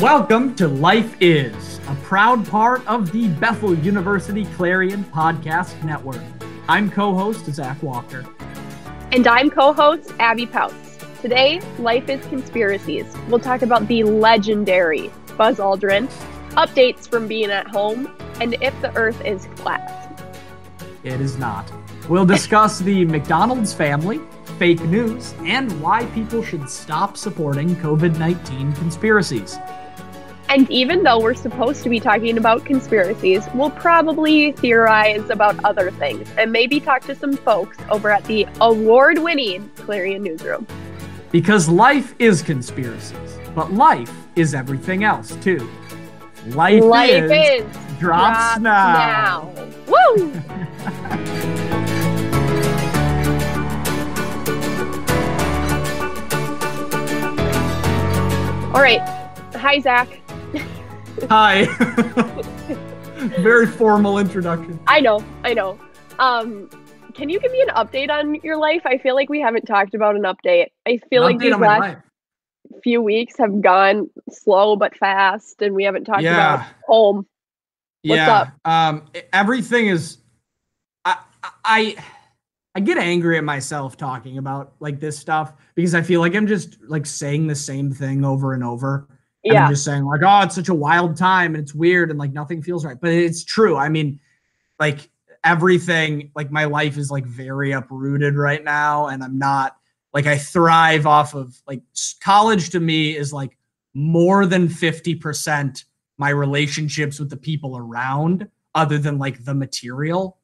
Welcome to Life Is, a proud part of the Bethel University Clarion podcast network. I'm co-host Zach Walker. And I'm co-host Abby Pautz. Today, Life Is Conspiracies. We'll talk about the legendary Buzz Aldrin, updates from being at home, and if the earth is flat. It is not. We'll discuss the McDonald's family, fake news, and why people should stop supporting COVID-19 conspiracies. And even though we're supposed to be talking about conspiracies, we'll probably theorize about other things and maybe talk to some folks over at the award-winning Clarion newsroom. Because life is conspiracies, but life is everything else too. Life is drops now. Woo! All right. Hi, Zach. Hi. Very formal introduction. I know. Can you give me an update on your life? I feel like we haven't talked about an update. I feel like these last few weeks have gone slow but fast, and we haven't talked about home. What's up? Everything is. I get angry at myself talking about like this stuff because I feel like I'm just like saying the same thing over and over. And I'm just saying like, oh, it's such a wild time and it's weird and like nothing feels right. But it's true. I mean, like everything, like my life is like very uprooted right now. And I'm not like, I thrive off of like college to me is like more than 50% my relationships with the people around other than like the material.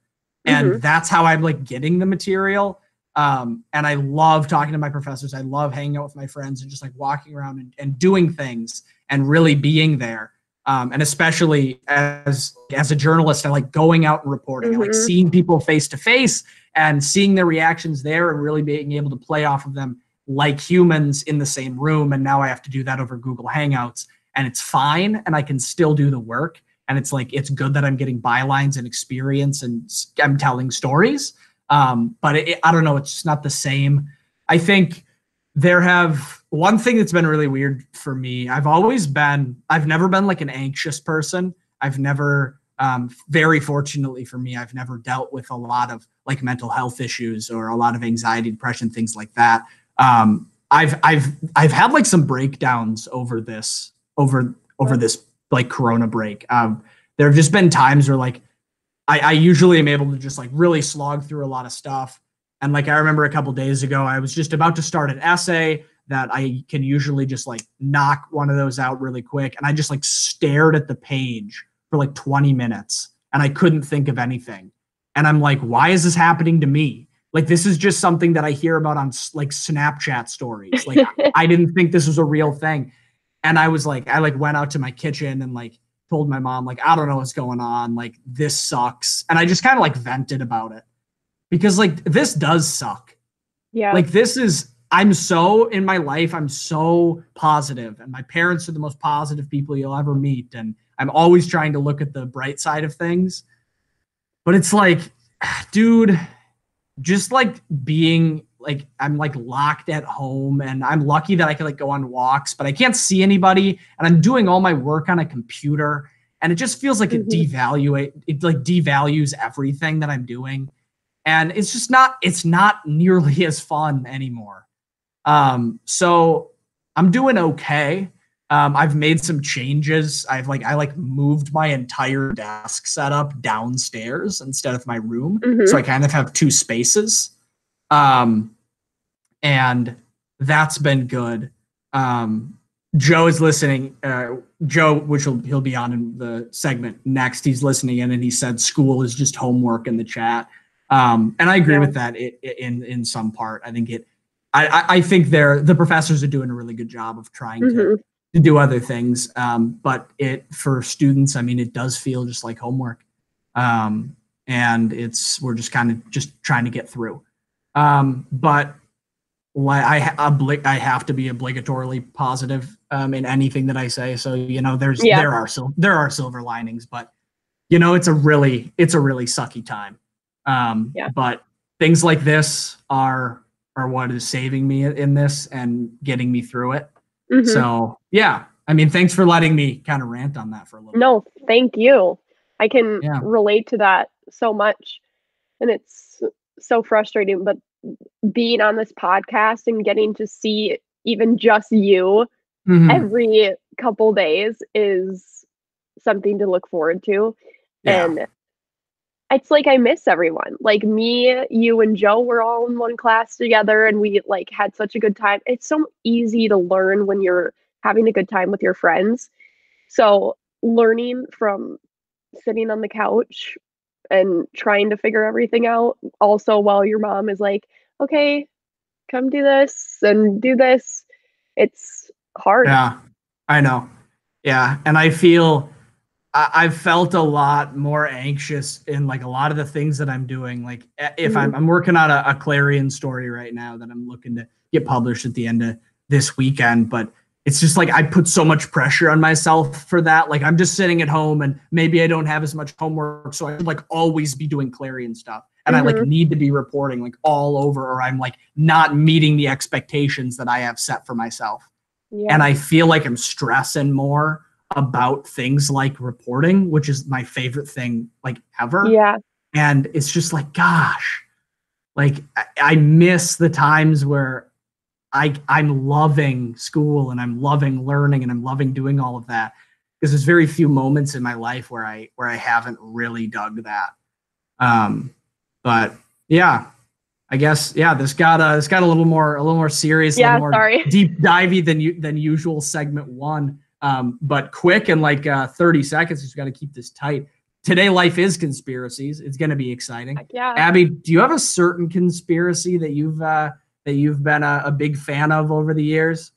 And that's how I'm like getting the material. And I love talking to my professors. I love hanging out with my friends and just like walking around and doing things and really being there. And especially as a journalist, I like going out and reporting. I like seeing people face to face and seeing their reactions there and really being able to play off of them like humans in the same room. And now I have to do that over Google Hangouts, and it's fine. And I can still do the work. And it's like, it's good that I'm getting bylines and experience and I'm telling stories. But I don't know, it's just not the same. I think one thing that's been really weird for me. I've never been like an anxious person. I've never, very fortunately for me, I've never dealt with a lot of like mental health issues or a lot of anxiety, depression, things like that. I've had like some breakdowns over this like Corona break. There have just been times where like, I usually am able to just like really slog through a lot of stuff. And like, I remember a couple days ago, I was just about to start an essay that I can usually just like knock one of those out really quick. And I just like stared at the page for like 20 minutes and I couldn't think of anything. And I'm like, why is this happening to me? Like, this is just something that I hear about on like Snapchat stories. Like, I didn't think this was a real thing. And I went out to my kitchen and like told my mom, like, I don't know what's going on. Like, this sucks. And I just kind of like vented about it because like, this does suck. Yeah. Like I'm so in my life, I'm so positive, and my parents are the most positive people you'll ever meet. And I'm always trying to look at the bright side of things, but it's like, dude, just like being like, I'm like locked at home, and I'm lucky that I can like go on walks, but I can't see anybody, and I'm doing all my work on a computer, and it just feels like it devalues everything that I'm doing. And it's not nearly as fun anymore. So I'm doing okay. I've made some changes. I moved my entire desk setup downstairs instead of my room. So I kind of have two spaces. And that's been good. Joe is listening. Joe, he'll be on in the segment next. He's listening in, and he said school is just homework in the chat. And I agree with that in some part. I think I think the professors are doing a really good job of trying to do other things. But for students, I mean, it does feel just like homework. And we're just kind of just trying to get through. But I have to be obligatorily positive in anything that I say. So, you know, there are silver linings, but you know, it's a really sucky time. But things like this are what is saving me in this and getting me through it. So yeah, I mean, thanks for letting me kind of rant on that for a little. No, thank you. I can relate to that so much. And it's so frustrating, but being on this podcast and getting to see even just you every couple days is something to look forward to. Yeah. And it's like I miss everyone. Like me, you, and Joe were all in one class together, and we like had such a good time. It's so easy to learn when you're having a good time with your friends. So learning from sitting on the couch and trying to figure everything out, also while your mom is like, okay, come do this and do this. It's hard. Yeah, I know. Yeah, and I've felt a lot more anxious in like a lot of the things that I'm doing. Like if I'm working on a Clarion story right now that I'm looking to get published at the end of this weekend, but it's just like I put so much pressure on myself for that. Like I'm just sitting at home and maybe I don't have as much homework, so I should like always be doing Clarion stuff. And I like need to be reporting like all over, or I'm like not meeting the expectations that I have set for myself. Yeah. And I feel like I'm stressing more about things like reporting, which is my favorite thing like ever. Yeah. And it's just like, gosh, like I miss the times where I'm loving school and I'm loving learning and I'm loving doing all of that, because there's very few moments in my life where I haven't really dug that. But yeah, I guess this got a little more serious, a little more deep divey than usual segment one. But quick and like 30 seconds. Just got to keep this tight. Today, Life is Conspiracies. It's going to be exciting. Yeah. Abby, do you have a certain conspiracy that you've been a big fan of over the years?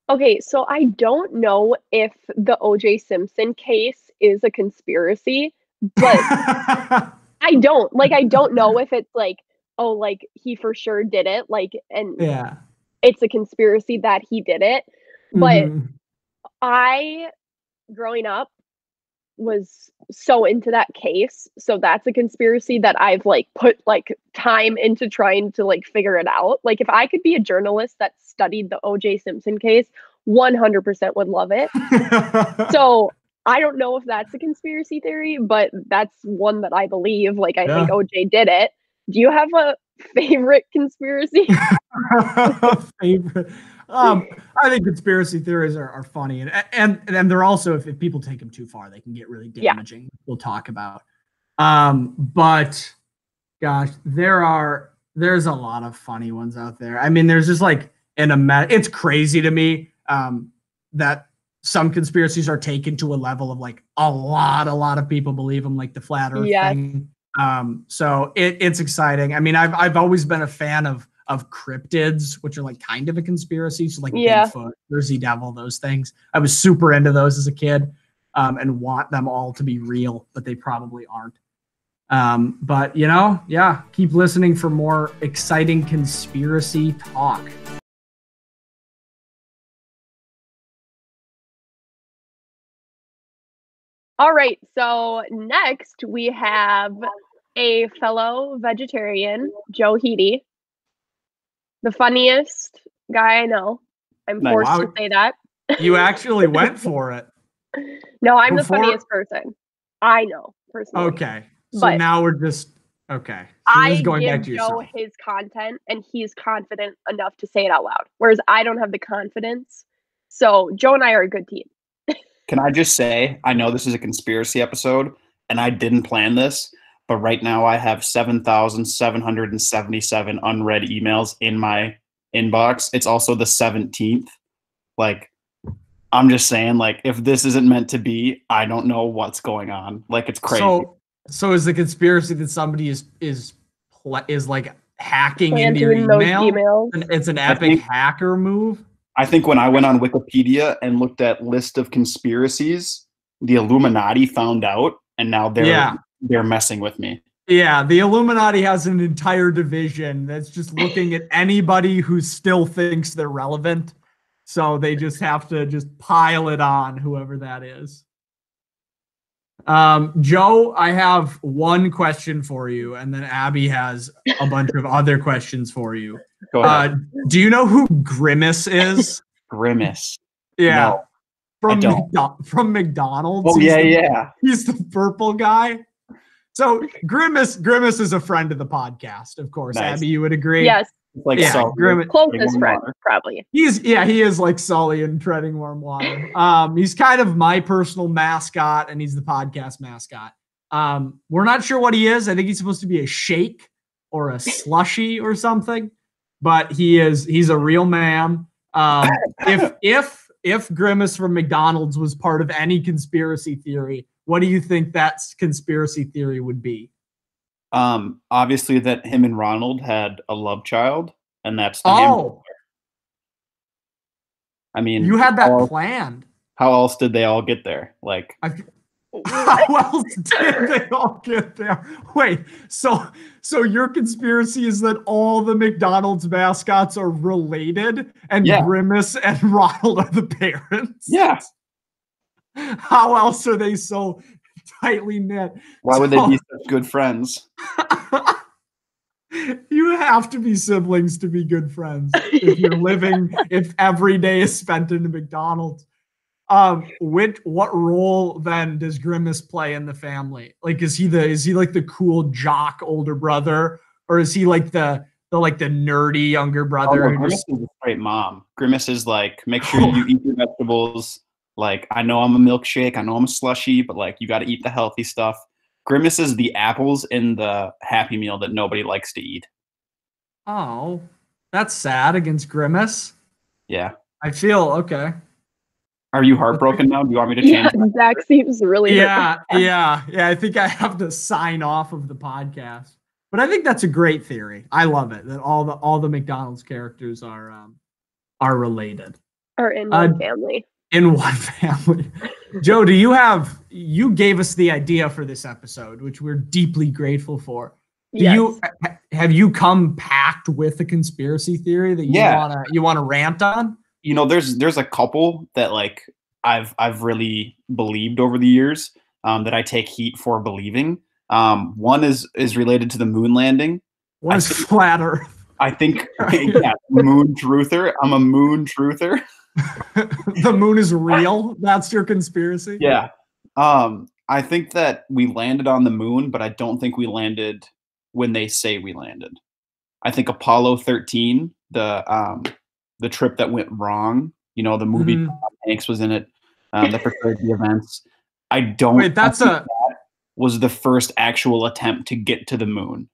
Okay, so I don't know if the O.J. Simpson case is a conspiracy, but I don't know if it's like, oh, like he for sure did it, like, and it's a conspiracy that he did it. But I, growing up, was so into that case, so that's a conspiracy that I've like put like time into trying to like figure it out. Like if I could be a journalist that studied the O.J. Simpson case, 100% would love it. So I don't know if that's a conspiracy theory, but that's one that I believe. Like I think O.J. did it. Do you have a favorite conspiracy? Favorite. I think conspiracy theories are funny, and they're also, if people take them too far, they can get really damaging. We'll talk about. But gosh, there's a lot of funny ones out there. I mean, there's just like it's crazy to me that some conspiracies are taken to a level of like a lot of people believe them, like the flat earth thing. So it's exciting. I mean, I've always been a fan of cryptids, which are like kind of a conspiracy. So like Bigfoot, Jersey Devil, those things. I was super into those as a kid, and want them all to be real, but they probably aren't. But keep listening for more exciting conspiracy talk. All right, so next we have a fellow vegetarian, Joe Heedy. The funniest guy I know. I'm forced to say that. You actually went for it. No, I'm the funniest person I know personally. Okay, so now we're just okay. So I give Joe his content, and he's confident enough to say it out loud, whereas I don't have the confidence. So Joe and I are a good team. Can I just say, I know this is a conspiracy episode, and I didn't plan this, but right now I have 7,777 unread emails in my inbox. It's also the 17th. Like, I'm just saying, like, if this isn't meant to be, I don't know what's going on. Like, it's crazy. So is the conspiracy that somebody is like hacking into your email? It's an epic hacker move? I think when I went on Wikipedia and looked at list of conspiracies, the Illuminati found out, and now they're messing with me. Yeah, the Illuminati has an entire division that's just looking at anybody who still thinks they're relevant. So they just have to just pile it on whoever that is. Joe, I have one question for you, and then Abby has a bunch of other questions for you. Go ahead. Do you know who Grimace is? Grimace. Yeah. No. from McDonald's. Oh, yeah. He's the purple guy. So Grimace is a friend of the podcast, of course. Nice. Abby, you would agree? Yes. Like Grimace, closest friend, probably. He is like Sully in Treading Warm Water. He's kind of my personal mascot, and he's the podcast mascot. We're not sure what he is. I think he's supposed to be a shake or a slushy or something, but he's a real man. If Grimace from McDonald's was part of any conspiracy theory, what do you think that conspiracy theory would be? Obviously that him and Ronald had a love child, and that's the hamburger. I mean, you had that planned. How else did they all get there? Like, how else did they all get there? Wait, so your conspiracy is that all the McDonald's mascots are related, and Grimace and Ronald are the parents? Yes. How else are they so tightly knit? Why would they be such good friends? You have to be siblings to be good friends if every day is spent in a McDonald's. What role then does Grimace play in the family? Like, is he like the cool jock older brother, or is he like the nerdy younger brother? Grimace is a great mom. Grimace is like, make sure you eat your vegetables. Like, I know I'm a milkshake, I know I'm a slushie, but like, you got to eat the healthy stuff. Grimace is the apples in the Happy Meal that nobody likes to eat. Oh, that's sad against Grimace. Yeah. I feel okay. Are you heartbroken now? Do you want me to change? Yeah, Zach seems really Yeah. I think I have to sign off of the podcast. But I think that's a great theory. I love it that all the McDonald's characters are related. Or in one family. In one family. Joe, you gave us the idea for this episode, which we're deeply grateful for. Have you come packed with a conspiracy theory that you wanna rant on? You know, there's a couple that like I've really believed over the years that I take heat for believing. One is related to the moon landing. One is flat Earth. I think moon truther. I'm a moon truther. The moon is real. That's your conspiracy? Yeah. I think that we landed on the moon, but I don't think we landed when they say we landed. I think Apollo 13, the trip that went wrong, you know, the movie Tom Hanks was in it, that portrayed the events. I don't Wait, that was the first actual attempt to get to the moon.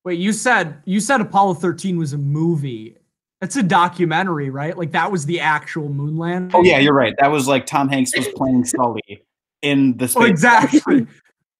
Wait, you said Apollo 13 was a movie. It's a documentary, right? Like, that was the actual moon landing? Oh, yeah, you're right. That was like Tom Hanks was playing Sully in the space. Oh, exactly.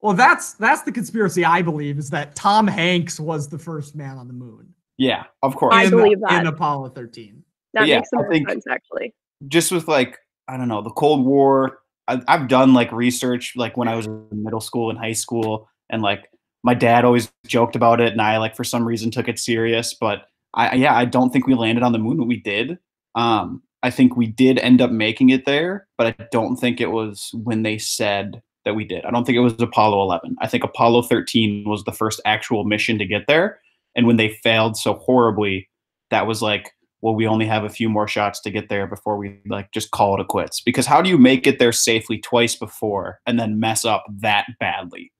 Well, that's the conspiracy I believe, is that Tom Hanks was the first man on the moon. Yeah, of course. I believe that. In Apollo 13. That makes some sense, actually. Just with, like, I don't know, the Cold War, I've done, like, research, like, when I was in middle school and high school, and, like, my dad always joked about it, and I, like, for some reason took it serious, but I don't think we landed on the moon, but we did. I think we did end up making it there, but I don't think it was when they said that we did. I don't think it was Apollo 11. I think Apollo 13 was the first actual mission to get there. And when they failed so horribly, that was like, well, we only have a few more shots to get there before we like just call it quits. Because how do you make it there safely twice before and then mess up that badly?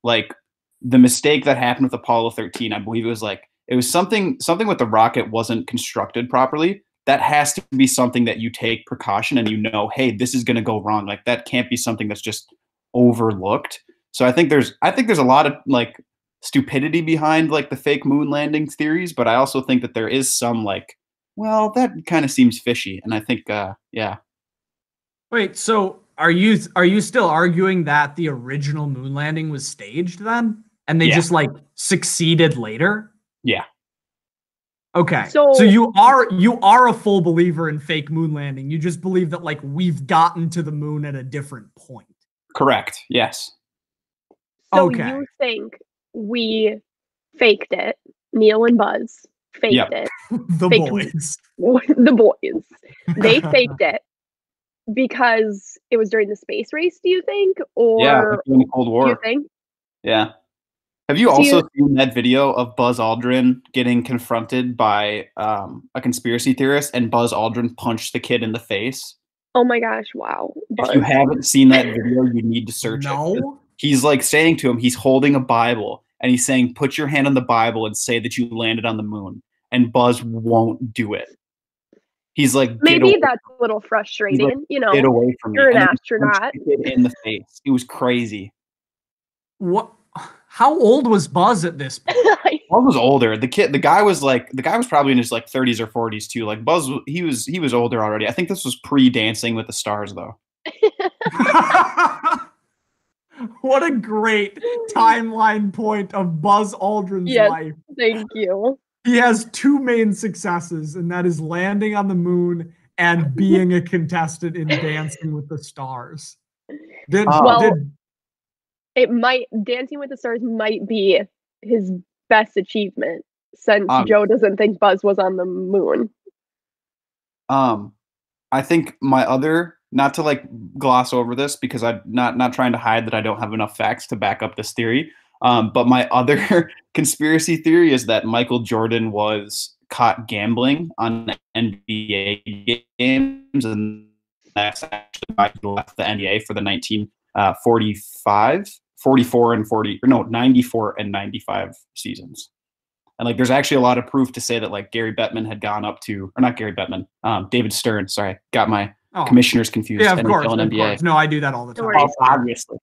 Like, the mistake that happened with Apollo 13, I believe it was something with the rocket wasn't constructed properly. That has to be something that you take precaution and you know, hey, this is going to go wrong. Like, that can't be something that's just overlooked. So I think there's a lot of like stupidity behind like the fake moon landing theories, but I also think that there is some like, well, that kind of seems fishy. And I think, yeah. Wait, so are you still arguing that the original moon landing was staged then? And they just like succeeded later? Yeah. Okay. So you are a full believer in fake moon landing. You just believe that like we've gotten to the moon at a different point. Correct. Yes. So you think we faked it? Neil and Buzz faked it. The boys. The boys. They faked it because it was during the space race, do you think? Or during the Cold War. Do you think? Yeah. Have you also seen that video of Buzz Aldrin getting confronted by a conspiracy theorist, and Buzz Aldrin punched the kid in the face? Oh my gosh! Wow. Buzz. If you haven't seen that video, you need to search it. He's like saying to him, he's holding a Bible, and he's saying, "Put your hand on the Bible and say that you landed on the moon." And Buzz won't do it. He's like, maybe that's a little frustrating. Like, you know, get away from me. You're an astronaut. In the face. It was crazy. What? How old was Buzz at this point? Buzz was older. The guy was probably in his like 30s or 40s too. Like Buzz, he was older already. I think this was pre-Dancing with the Stars though. What a great timeline point of Buzz Aldrin's life. Thank you. He has two main successes, and that is landing on the moon and being a contestant in Dancing with the Stars. Dancing with the Stars might be his best achievement since Joe doesn't think Buzz was on the moon. I think my other, not to like gloss over this because I'm not trying to hide that I don't have enough facts to back up this theory. But my other conspiracy theory is that Michael Jordan was caught gambling on NBA games, and that's actually why he left the NBA for the 94 and 95 seasons. And like, there's actually a lot of proof to say that like Gary Bettman had gone up to, or not Gary Bettman, David Stern. Sorry, got my commissioners confused. Yeah, of course. No, I do that all the time. Obviously.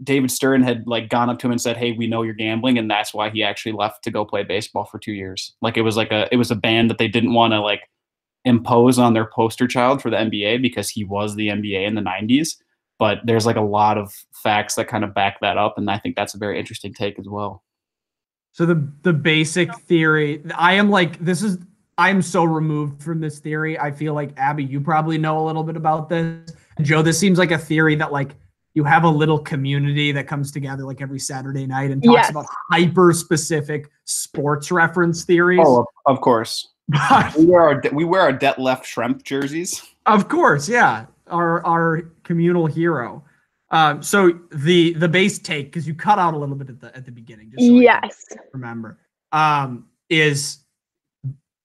David Stern had like gone up to him and said, "Hey, we know you're gambling," and that's why he actually left to go play baseball for 2 years. Like it was a ban that they didn't want to like impose on their poster child for the NBA because he was the NBA in the 90s. But there's like a lot of facts that kind of back that up, and I think that's a very interesting take as well. So the basic theory, I am so removed from this theory. I feel like, Abby, you probably know a little bit about this. Joe, this seems like a theory that like you have a little community that comes together like every Saturday night and talks about hyper specific sports reference theories. Oh, of course. we wear our Debt Left Shrimp jerseys. Of course, yeah. Our communal hero. So the base take, because you cut out a little bit at the beginning, just so I remember, is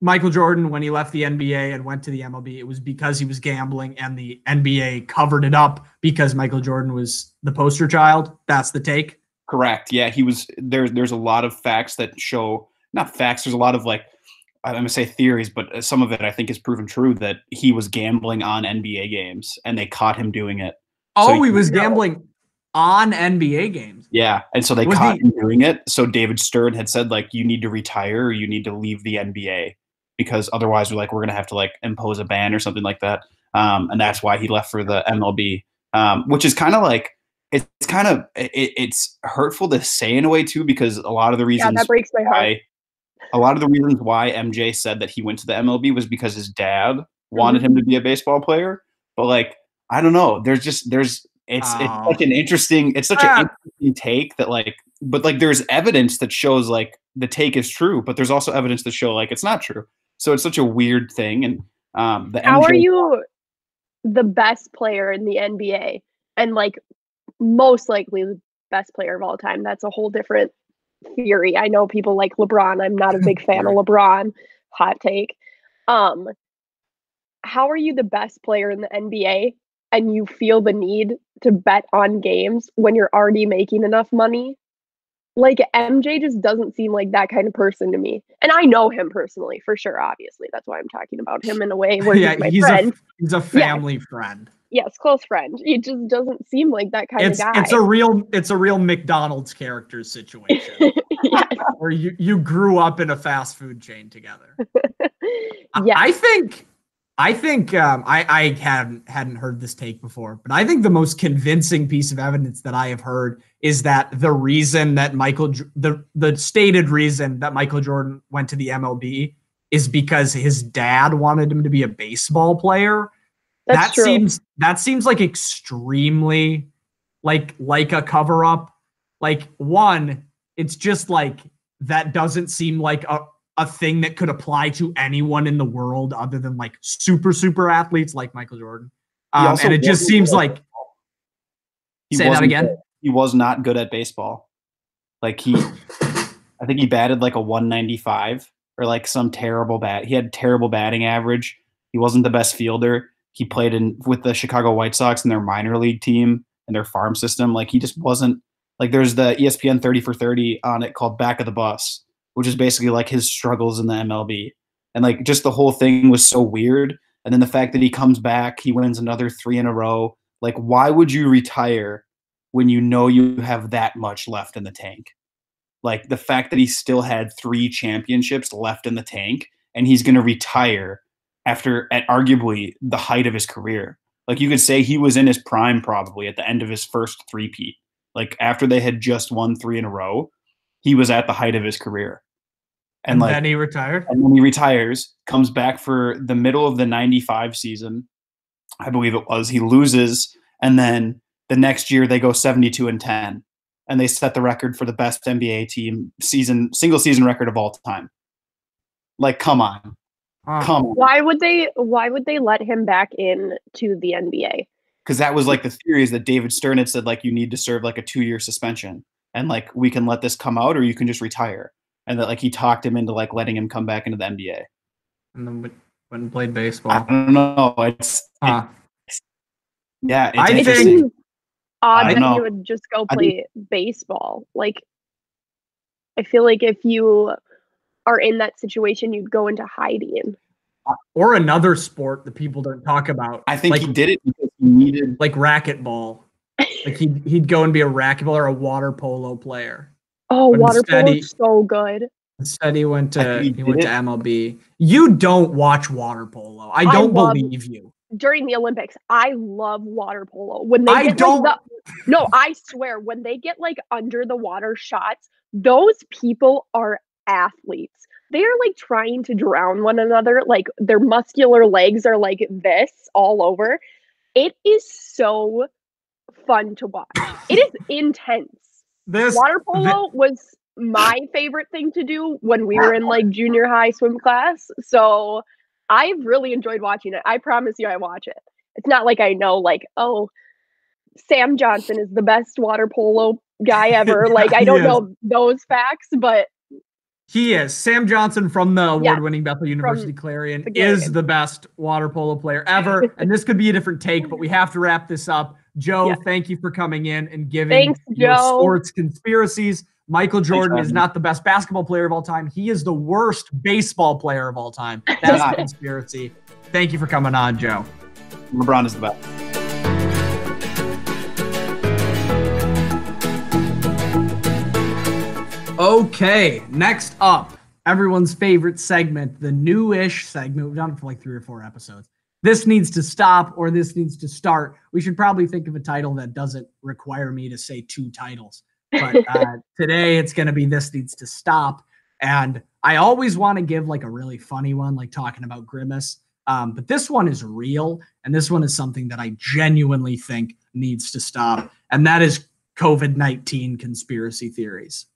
Michael Jordan, when he left the NBA and went to the MLB, it was because he was gambling, and the NBA covered it up because Michael Jordan was the poster child. That's the take. Correct. Yeah, he was. There's a lot of facts that show, not facts. There's a lot of like, I'm going to say theories, but some of it I think is proven true, that he was gambling on NBA games and they caught him doing it. Oh, so he was gambling on NBA games. Yeah, and so they caught him doing it. So David Stern had said like, you need to retire or you need to leave the NBA, because otherwise we're going to have to like impose a ban or something like that. And that's why he left for the MLB, which is kind of like, it's hurtful to say in a way too, because a lot of the reasons that breaks my heart. A lot of the reasons why MJ said that he went to the MLB was because his dad wanted him to be a baseball player. But like, I don't know. It's such an interesting take that like, but like there's evidence that shows like the take is true, but there's also evidence to show like it's not true. So it's such a weird thing. And how are you the best player in the NBA and like most likely the best player of all time? That's a whole different theory. I know people like LeBron. I'm not a big fan of LeBron. Hot take. How are you the best player in the NBA and you feel the need to bet on games when you're already making enough money? Like, MJ just doesn't seem like that kind of person to me. And I know him personally, for sure, obviously. That's why I'm talking about him in a way where he's my friend. He's a family friend. Yes, close friend. He just doesn't seem like that kind of guy. It's a real McDonald's character situation. Where you grew up in a fast food chain together. I think I hadn't heard this take before, but I think the most convincing piece of evidence that I have heard is that the reason that the stated reason that Michael Jordan went to the MLB is because his dad wanted him to be a baseball player. That seems like extremely like a cover up. Like, one, it's just like that doesn't seem like a thing that could apply to anyone in the world other than like super athletes like Michael Jordan. And it just seems like, say that again. He was not good at baseball. Like I think he batted like a 195 or like some terrible bat. He had terrible batting average. He wasn't the best fielder. He played with the Chicago White Sox in their minor league team and their farm system. Like he just wasn't like there's the ESPN 30 for 30 on it called Back of the Bus, which is basically like his struggles in the MLB. And like just the whole thing was so weird. And then the fact that he comes back, he wins another 3 in a row. Like, why would you retire when you know you have that much left in the tank? Like the fact that he still had 3 championships left in the tank and he's going to retire after at arguably the height of his career. Like you could say he was in his prime probably at the end of his first three-peat. Like after they had just won 3 in a row, he was at the height of his career. And like, then he retired? And then he retires, comes back for the middle of the 95 season, I believe it was. He loses, and then the next year they go 72-10. And they set the record for the best NBA team single season record of all time. Like, come on. Come on. Why would they let him back in to the NBA? Because that was like the theory is that David Stern had said like you need to serve like a 2-year suspension. And like we can let this come out or you can just retire. And that like he talked him into like letting him come back into the NBA. And then went and played baseball. I don't know. I think odd that he would just go play baseball. Like, I feel like if you are in that situation, you'd go into hiding. Or another sport that people don't talk about. I think he did it because he needed like racquetball. Like he'd go and be a racquetball or a water polo player. Oh, water polo is so good. Instead, he went to MLB. You don't watch water polo. I don't believe you. During the Olympics, I love water polo. When they I swear, when they get like under the water shots, those people are athletes. They are like trying to drown one another. Like their muscular legs are like this all over. It is so fun to watch. It is intense. Water polo was my favorite thing to do when we were in like junior high swim class. So I've really enjoyed watching it. I promise you I watch it. It's not like I know like, oh, Sam Johnson is the best water polo guy ever. Like I don't know those facts, but he is. Sam Johnson from the award-winning Bethel University Clarion is the best water polo player ever. And this could be a different take, but we have to wrap this up. Joe, thank you for coming in and giving your sports conspiracies. Michael Jordan is not the best basketball player of all time. He is the worst baseball player of all time. That's a conspiracy. Thank you for coming on, Joe. LeBron is the best. Okay, next up, everyone's favorite segment, the new-ish segment. We've done it for like 3 or 4 episodes. This needs to stop or this needs to start. We should probably think of a title that doesn't require me to say 2 titles. But today it's going to be This Needs to Stop. And I always want to give like a really funny one, like talking about Grimace. But this one is real. And this one is something that I genuinely think needs to stop. And that is COVID-19 conspiracy theories.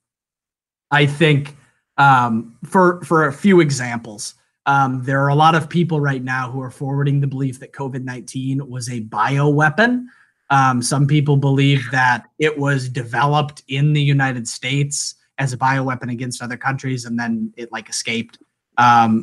I think for a few examples, there are a lot of people right now who are forwarding the belief that COVID-19 was a bioweapon. Some people believe that it was developed in the United States as a bioweapon against other countries, and then it like escaped.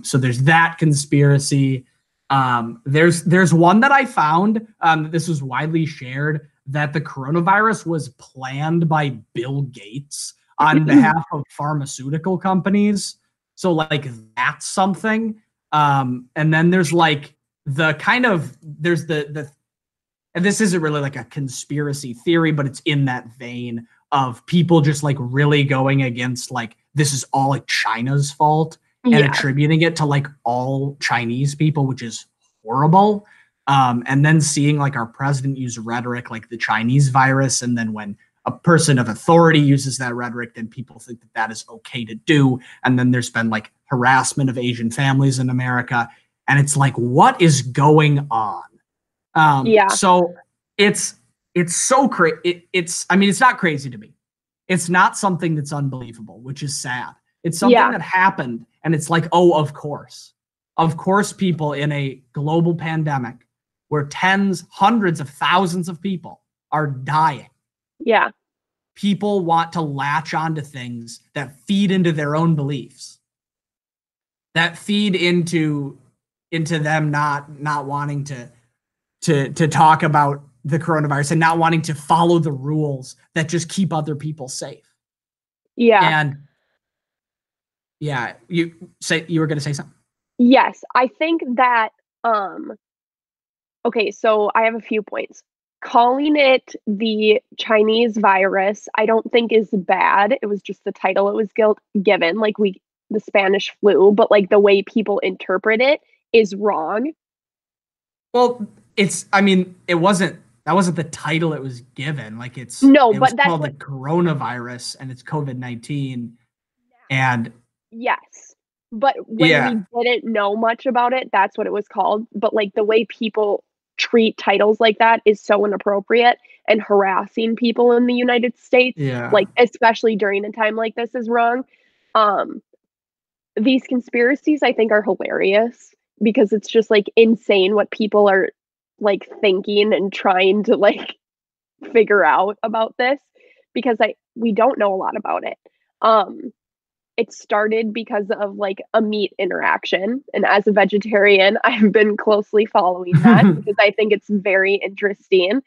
So there's that conspiracy. There's one that I found, this was widely shared, that the coronavirus was planned by Bill Gates on behalf of pharmaceutical companies. So like that's something. And then there's like there's the and this isn't really like a conspiracy theory, but it's in that vein of people just like really going against like, this is all like China's fault and attributing it to like all Chinese people, which is horrible. And then seeing like our president use rhetoric like the Chinese virus. And then when a person of authority uses that rhetoric, then people think that that is okay to do. And then there's been like harassment of Asian families in America. And it's like, what is going on? So it's so crazy. It's not crazy to me. It's not something that's unbelievable, which is sad. It's something that happened. And it's like, oh, of course people in a global pandemic where hundreds of thousands of people are dying. Yeah. people want to latch onto things that feed into their own beliefs, that feed into them not wanting to talk about the coronavirus and not wanting to follow the rules that just keep other people safe. Yeah. And yeah, you were going to say something? Yes, I think that okay, so I have a few points. Calling it the Chinese virus, I don't think is bad. It was just the title it was given, like the Spanish flu, but like the way people interpret it is wrong. Well, that wasn't the title it was given. Like it was called the coronavirus, and it's COVID-19. And yes, but when we didn't know much about it, that's what it was called. But like the way people treat titles like that is so inappropriate and harassing people in the United States, like especially during a time like this, is wrong. These conspiracies I think are hilarious because it's just like insane what people are like thinking and trying to like figure out about this, because we don't know a lot about it. It started because of like a meat interaction, and as a vegetarian I've been closely following that because I think it's very interesting.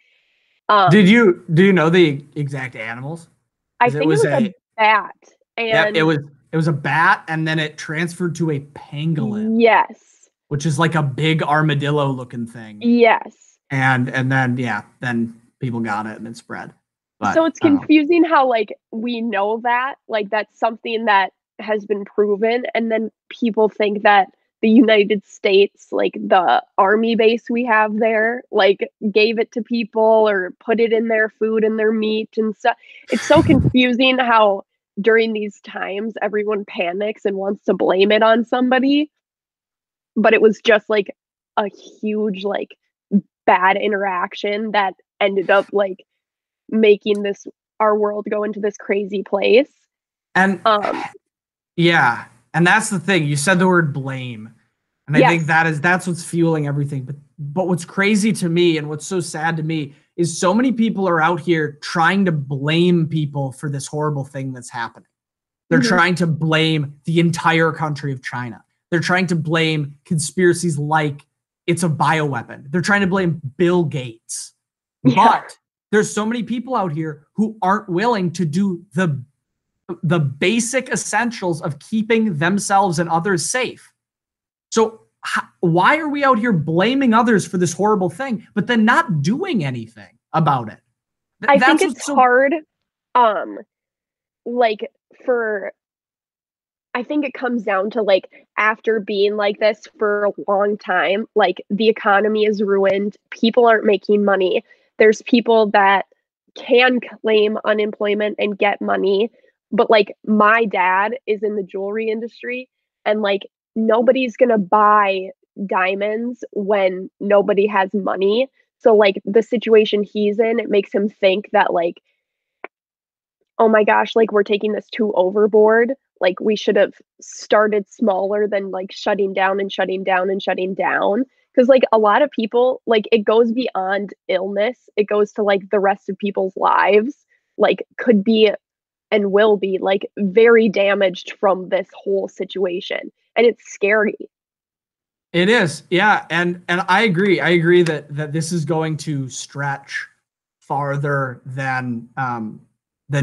Do you know the exact animals? I think it was a bat, and it was a bat, and then it transferred to a pangolin. Yes. Which is like a big armadillo looking thing. Yes. And then people got it and it spread. But, so it's confusing how like we know that, like that's something that has been proven, and then people think that the United States, like the army base we have there, like gave it to people or put it in their food and their meat and stuff. It's so confusing how during these times everyone panics and wants to blame it on somebody, but it was just like a huge like bad interaction that ended up like making our world go into this crazy place. And yeah, and that's the thing. You said the word blame, and I think that's what's fueling everything. But what's crazy to me and what's so sad to me is so many people are out here trying to blame people for this horrible thing that's happening. They're trying to blame the entire country of China. They're trying to blame conspiracies like it's a bioweapon. They're trying to blame Bill Gates. Yeah. But there's so many people out here who aren't willing to do the basic essentials of keeping themselves and others safe. So why are we out here blaming others for this horrible thing, but then not doing anything about it? I think it's hard. I think it comes down to like after being like this for a long time, like the economy is ruined. People aren't making money. There's people that can claim unemployment and get money. But like my dad is in the jewelry industry, and like nobody's going to buy diamonds when nobody has money. So like the situation he's in, it makes him think that like, oh my gosh, like we're taking this too overboard. Like we should have started smaller than like shutting down and shutting down and shutting down. Because like a lot of people, like it goes beyond illness. It goes to like the rest of people's lives, like could be and will be like very damaged from this whole situation. And it's scary. It is. Yeah. And I agree. I agree that this is going to stretch farther than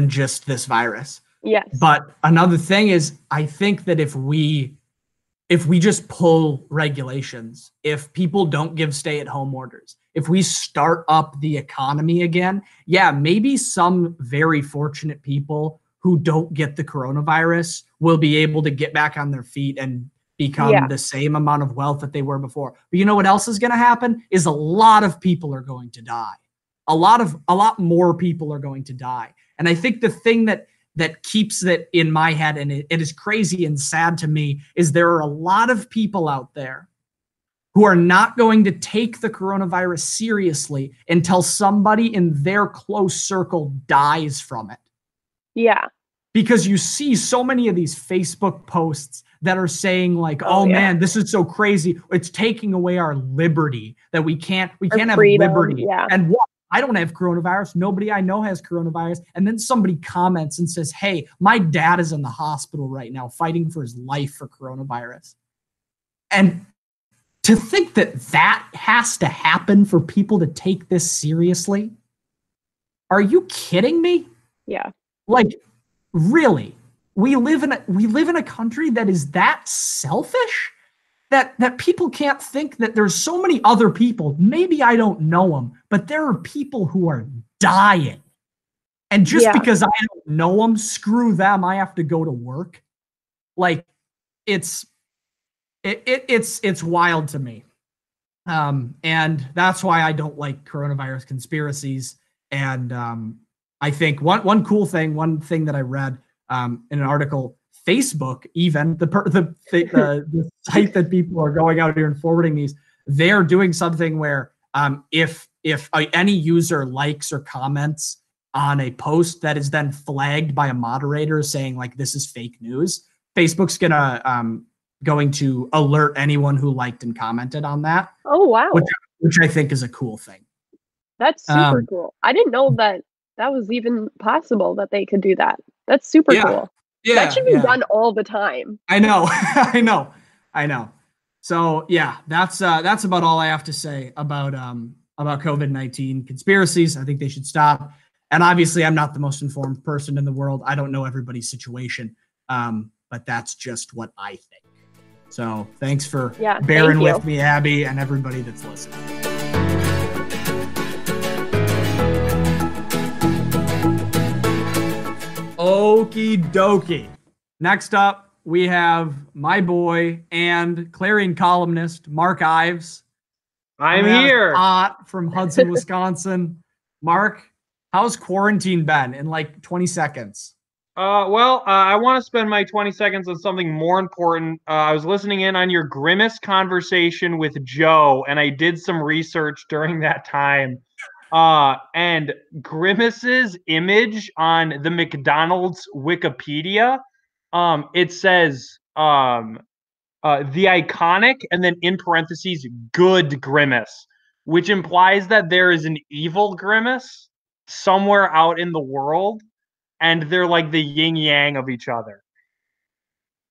just this virus. Yes. But another thing is, I think that if we just pull regulations, if people don't give stay-at-home orders, if we start up the economy again, yeah, maybe some very fortunate people who don't get the coronavirus will be able to get back on their feet and become the same amount of wealth that they were before. But you know what else is going to happen is a lot of people are going to die. A lot more people are going to die. And I think the thing that keeps it in my head, and it is crazy and sad to me, is there are a lot of people out there who are not going to take the coronavirus seriously until somebody in their close circle dies from it. Yeah. Because you see so many of these Facebook posts that are saying like, oh man, this is so crazy. It's taking away our liberty, that we can't have freedom, liberty. Yeah. And what? I don't have coronavirus. Nobody I know has coronavirus. And then somebody comments and says, hey, my dad is in the hospital right now fighting for his life for coronavirus. And to think that has to happen for people to take this seriously? Are you kidding me? Yeah. Like, really? We live in a country that is that selfish that people can't think that there's so many other people. Maybe I don't know them, but there are people who are dying. And just because I don't know them, screw them. I have to go to work. Like, it's wild to me. And that's why I don't like coronavirus conspiracies. And I think one cool thing, one thing that I read in an article, Facebook, even the site that people are going out here and forwarding these, they're doing something where if any user likes or comments on a post that is then flagged by a moderator saying like this is fake news, Facebook's going to alert anyone who liked and commented on that. Oh wow! Which I think is a cool thing. That's super cool. I didn't know that was even possible that they could do that. That's super cool. Yeah, that should be done all the time. I know, I know. So yeah, that's about all I have to say about COVID-19 conspiracies. I think they should stop. And obviously, I'm not the most informed person in the world. I don't know everybody's situation, but that's just what I think. So thanks for bearing with me, Abby, and everybody that's listening. Okie dokie. Next up, we have my boy and Clarion columnist, Mark Ives. I'm here. Hot from Hudson, Wisconsin. Mark, how's quarantine been in like 20 seconds? I want to spend my 20 seconds on something more important. I was listening in on your Grimace conversation with Joe, and I did some research during that time. And Grimace's image on the McDonald's Wikipedia, it says the iconic and then in parentheses good Grimace, which implies that there is an evil Grimace somewhere out in the world, and they're like the yin yang of each other.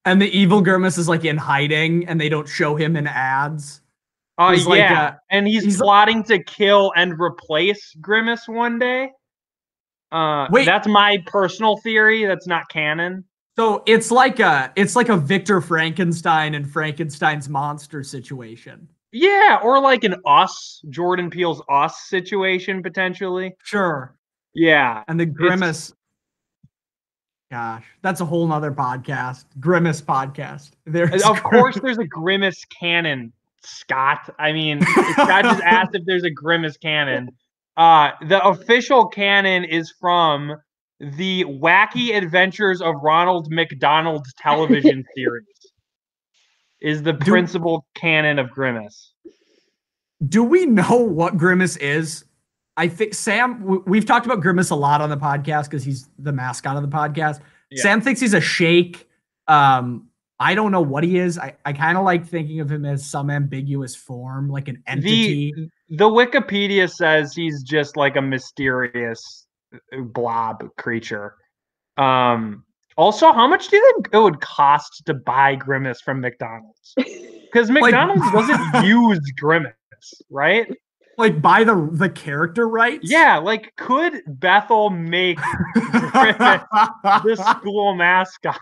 And the evil Grimace is like in hiding, and they don't show him in ads. And he's plotting to kill and replace Grimace one day. Wait, that's my personal theory. That's not canon. So it's like a Victor Frankenstein and Frankenstein's monster situation. Yeah, or like an Us, Jordan Peele's Us situation potentially. Sure. Yeah, and the Grimace. Gosh, that's a whole nother podcast. Grimace podcast. Of course, there's a Grimace canon. Scott. I mean, Scott just asked if there's a Grimace canon. The official canon is from the Wacky Adventures of Ronald McDonald's television series. Is the principal canon of Grimace. Do we know what Grimace is? I think Sam, we've talked about Grimace a lot on the podcast because he's the mascot of the podcast. Yeah. Sam thinks he's a shake. I don't know what he is. I kind of like thinking of him as some ambiguous form, like an entity. The Wikipedia says he's just like a mysterious blob creature. Also, how much do you think it would cost to buy Grimace from McDonald's? Because McDonald's doesn't use Grimace, right? Like buy the character rights? Yeah, like could Bethel make Grimace the school mascot?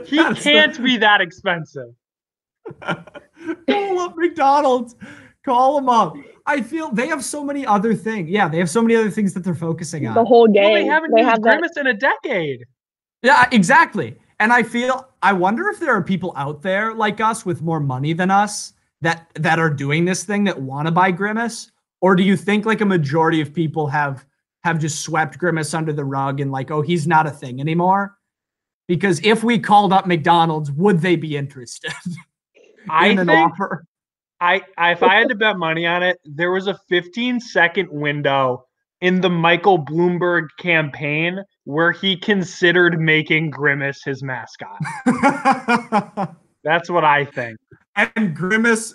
He can't be that expensive. Call up McDonald's. Call them up. I feel they have so many other things. Yeah, they have so many other things that they're focusing on. The whole game. Well, they haven't used Grimace in a decade. Yeah, exactly. And I wonder if there are people out there like us with more money than us that are doing this thing that want to buy Grimace, or do you think like a majority of people have just swept Grimace under the rug and like, oh, he's not a thing anymore? Because if we called up McDonald's, would they be interested in an offer? If I had to bet money on it, there was a 15-second window in the Michael Bloomberg campaign where he considered making Grimace his mascot. That's what I think. And Grimace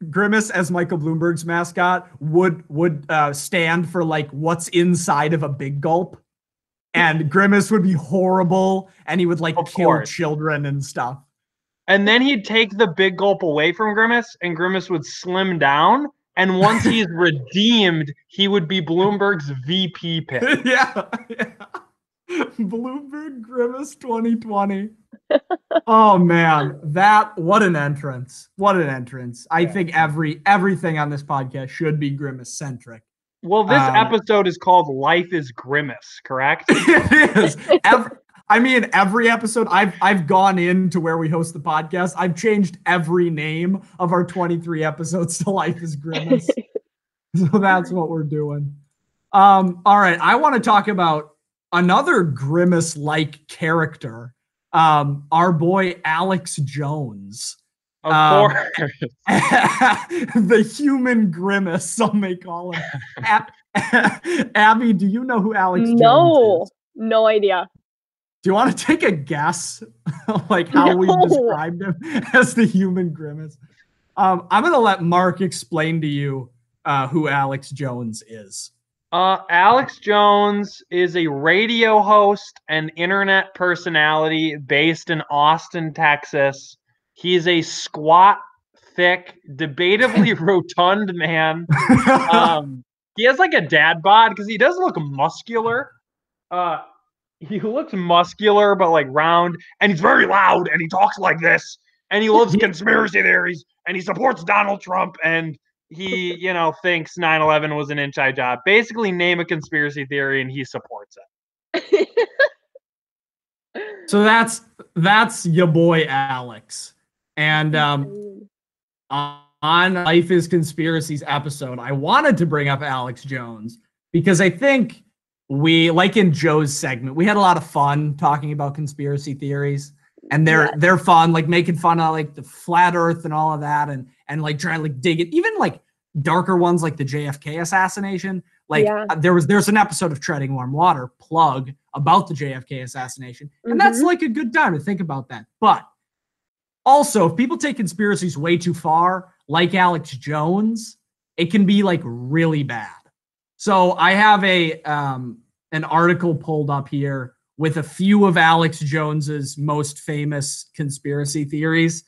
Grimace as Michael Bloomberg's mascot would stand for like what's inside of a big gulp, and Grimace would be horrible, and he would like kill children and stuff. And then he'd take the big gulp away from Grimace, and Grimace would slim down. And once he's redeemed, he would be Bloomberg's VP pick. Yeah. Bloomberg Grimace 2020. Oh man, what an entrance. What an entrance. I think everything on this podcast should be Grimace centric. Well, this episode is called Life is Grimace, correct? It is. Every episode I've gone into where we host the podcast. I've changed every name of our 23 episodes to Life is Grimace. So that's what we're doing. All right. I want to talk about another Grimace-like character. Our boy Alex Jones. Of course. The human Grimace, some may call him. Abby, do you know who Alex Jones is? No idea. Do you want to take a guess, like how we described him as the human Grimace? I'm going to let Mark explain to you who Alex Jones is. Alex Jones is a radio host and internet personality based in Austin, Texas. He's a squat, thick, debatably rotund man. He has like a dad bod because he does look muscular. He looks muscular, but like round, and he's very loud, and he talks like this, and he loves conspiracy theories, and he supports Donald Trump, and he, thinks 9/11 was an inside job. Basically, name a conspiracy theory, and he supports it. So that's your boy Alex, and on Life is Conspiracies episode, I wanted to bring up Alex Jones because I think we, like in Joe's segment, we had a lot of fun talking about conspiracy theories, and they're fun, like making fun of like the flat earth and all of that, and like trying to like dig it, even like darker ones like the JFK assassination. Like there's an episode of Treading Warm Water plug about the JFK assassination, and that's like a good time to think about that. But also, if people take conspiracies way too far, like Alex Jones, it can be like really bad. So I have an article pulled up here with a few of Alex Jones's most famous conspiracy theories.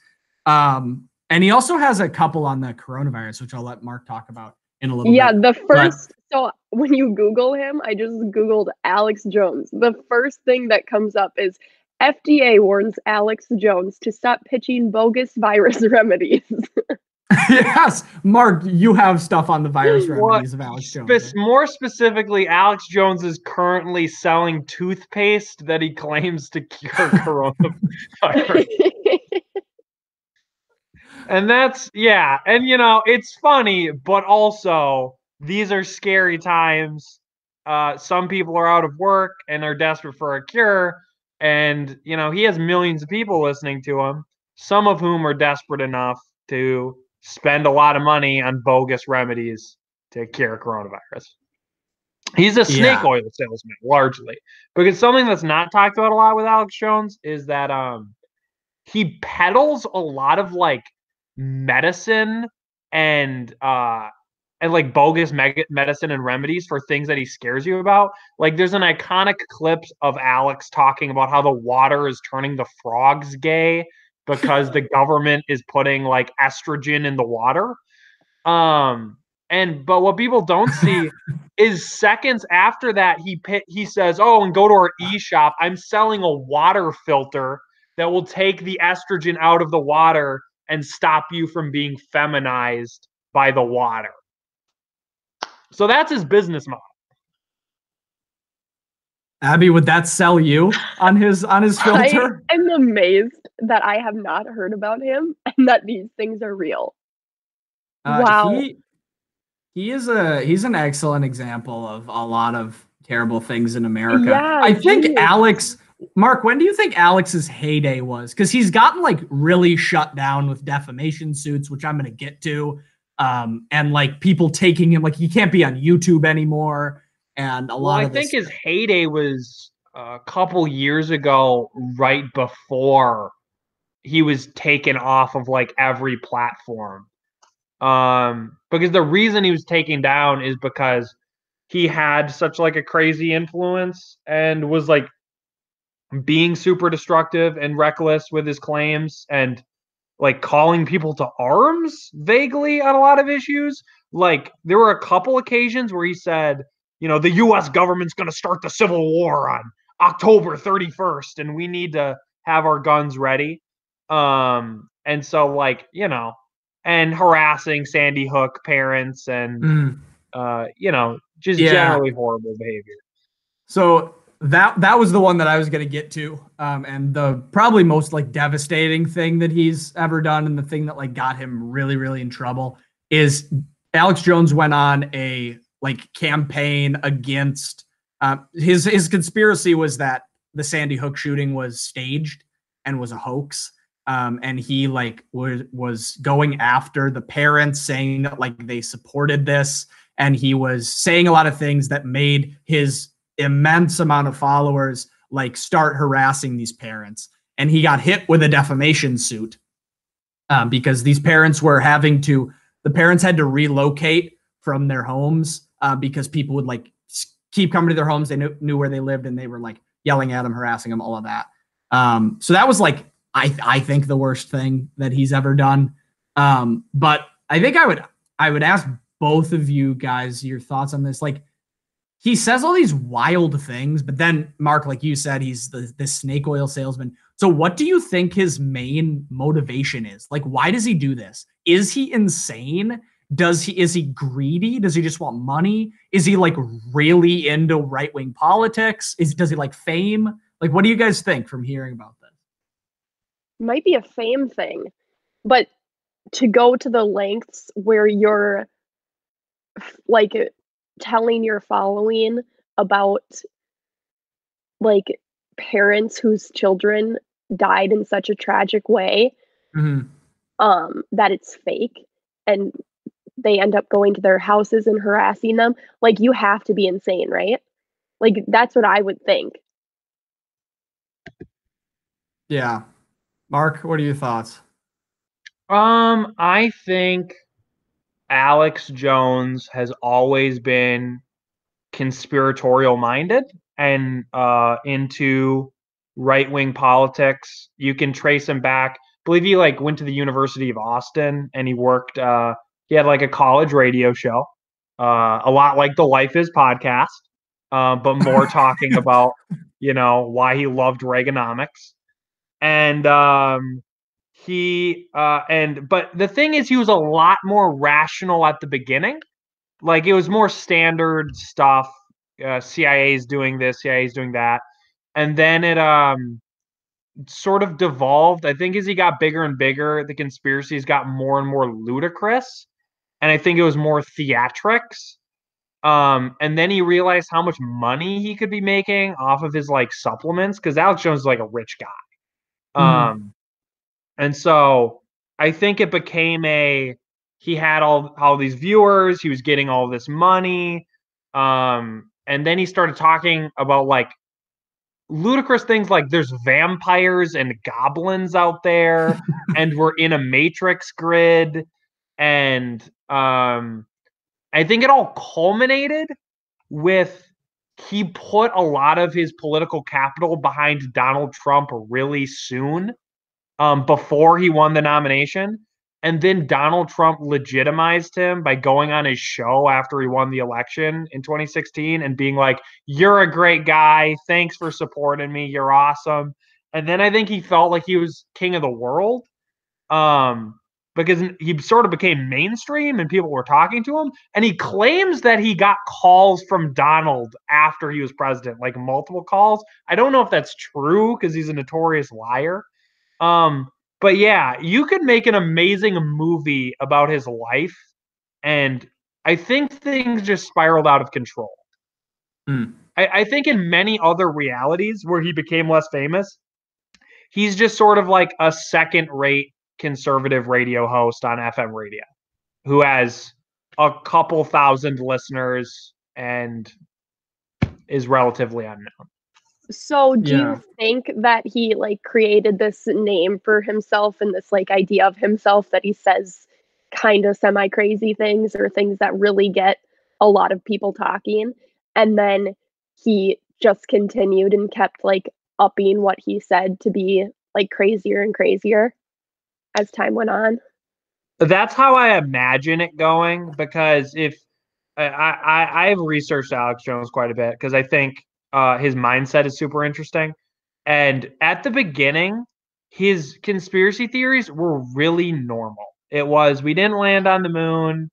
And he also has a couple on the coronavirus, which I'll let Mark talk about in a little bit. Yeah, so when you Google him, I just Googled Alex Jones. The first thing that comes up is FDA warns Alex Jones to stop pitching bogus virus remedies. Yes, Mark, you have stuff on the virus remedies of Alex Jones. More specifically, Alex Jones is currently selling toothpaste that he claims to cure coronavirus. And that's, and it's funny, but also these are scary times. Some people are out of work and are desperate for a cure. And, he has millions of people listening to him, some of whom are desperate enough to spend a lot of money on bogus remedies to cure coronavirus. He's a snake oil salesman, largely. Because something that's not talked about a lot with Alex Jones is that he peddles a lot of like medicine and like bogus medicine and remedies for things that he scares you about. Like there's an iconic clip of Alex talking about how the water is turning the frogs gay because the government is putting like estrogen in the water. But what people don't see is seconds after that, he says, "Oh, and go to our e-shop. I'm selling a water filter that will take the estrogen out of the water and stop you from being feminized by the water." So that's his business model. Abby, would that sell you on his filter? I'm amazed that I have not heard about him and that these things are real. Wow. He's an excellent example of a lot of terrible things in America. Yeah, I think Mark, when do you think Alex's heyday was? Because he's gotten like really shut down with defamation suits, which I'm going to get to. And like people taking him, like he can't be on YouTube anymore. And I think his heyday was a couple years ago, right before he was taken off of like every platform. Because the reason he was taken down is because he had such like a crazy influence and was like being super destructive and reckless with his claims and like calling people to arms vaguely on a lot of issues. Like there were a couple occasions where he said, you know, the US government's going to start the Civil War on October 31st and we need to have our guns ready. And so like, you know, and harassing Sandy Hook parents and you know, just generally horrible behavior. So that was the one that I was going to get to. And the probably most like devastating thing that he's ever done, and the thing that like got him really, really in trouble, is Alex Jones went on a like campaign against his conspiracy was that the Sandy Hook shooting was staged and was a hoax. And he like was going after the parents, saying that like they supported this, and he was saying a lot of things that made his immense amount of followers like start harassing these parents. And he got hit with a defamation suit because these parents were the parents had to relocate from their homes because people would like keep coming to their homes. They knew where they lived, and they were like yelling at them, harassing them, all of that. So that was like, I think the worst thing that he's ever done. But I think I would ask both of you guys your thoughts on this. Like, he says all these wild things, but then Mark, like you said, he's this snake oil salesman. So what do you think his main motivation is? Like, why does he do this? Is he insane? Is he greedy? Does he just want money? Is he like really into right-wing politics? Does he like fame? Like, what do you guys think from hearing about this? Might be a fame thing, but to go to the lengths where you're like telling your following about like parents whose children died in such a tragic way, that it's fake, and they end up going to their houses and harassing them. Like, you have to be insane, right? Like, that's what I would think. Yeah. Mark, what are your thoughts? I think Alex Jones has always been conspiratorial minded and into right-wing politics. You can trace him back. I believe he like went to the University of Austin, and he worked he had like a college radio show, a lot like the Life Is podcast, but more talking about, you know, why he loved Reaganomics. And but the thing is, he was a lot more rational at the beginning. Like, it was more standard stuff. CIA's doing this, CIA's doing that. And then it sort of devolved. I think as he got bigger and bigger, the conspiracies got more and more ludicrous. And I think it was more theatrics. And then he realized how much money he could be making off of his like supplements, because Alex Jones is like a rich guy. And so I think it became he had all these viewers, he was getting all this money. And then he started talking about like ludicrous things like there's vampires and goblins out there and we're in a matrix grid. And I think it all culminated with he put a lot of his political capital behind Donald Trump really soon, before he won the nomination. And then Donald Trump legitimized him by going on his show after he won the election in 2016 and being like, "You're a great guy. Thanks for supporting me. You're awesome." And then I think he felt like he was king of the world, because he sort of became mainstream and people were talking to him. And he claims that he got calls from Donald after he was president, like multiple calls. I don't know if that's true because he's a notorious liar. But yeah, you could make an amazing movie about his life, and I think things just spiraled out of control. I think in many other realities where he became less famous, he's just sort of like a second-rate conservative radio host on FM radio who has a couple thousand listeners and is relatively unknown. So do you think that he like created this name for himself and this like idea of himself that he says kind of semi-crazy things or things that really get a lot of people talking. And then he just continued and kept like upping what he said to be like crazier and crazier as time went on. That's how I imagine it going, because if I've researched Alex Jones quite a bit because I think his mindset is super interesting. And at the beginning, his conspiracy theories were really normal. It was, we didn't land on the moon.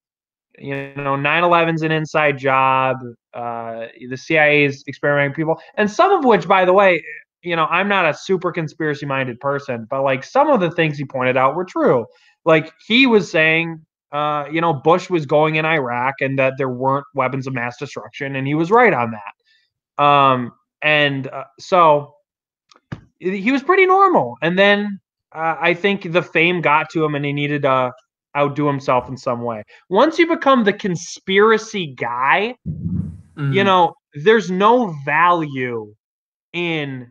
9/11's an inside job. The CIA is experimenting people. And some of which, by the way, I'm not a super conspiracy minded person, but like some of the things he pointed out were true. Like he was saying, Bush was going in Iraq and that there weren't weapons of mass destruction. And he was right on that. So he was pretty normal. And then I think the fame got to him and he needed to outdo himself in some way. Once you become the conspiracy guy, there's no value in,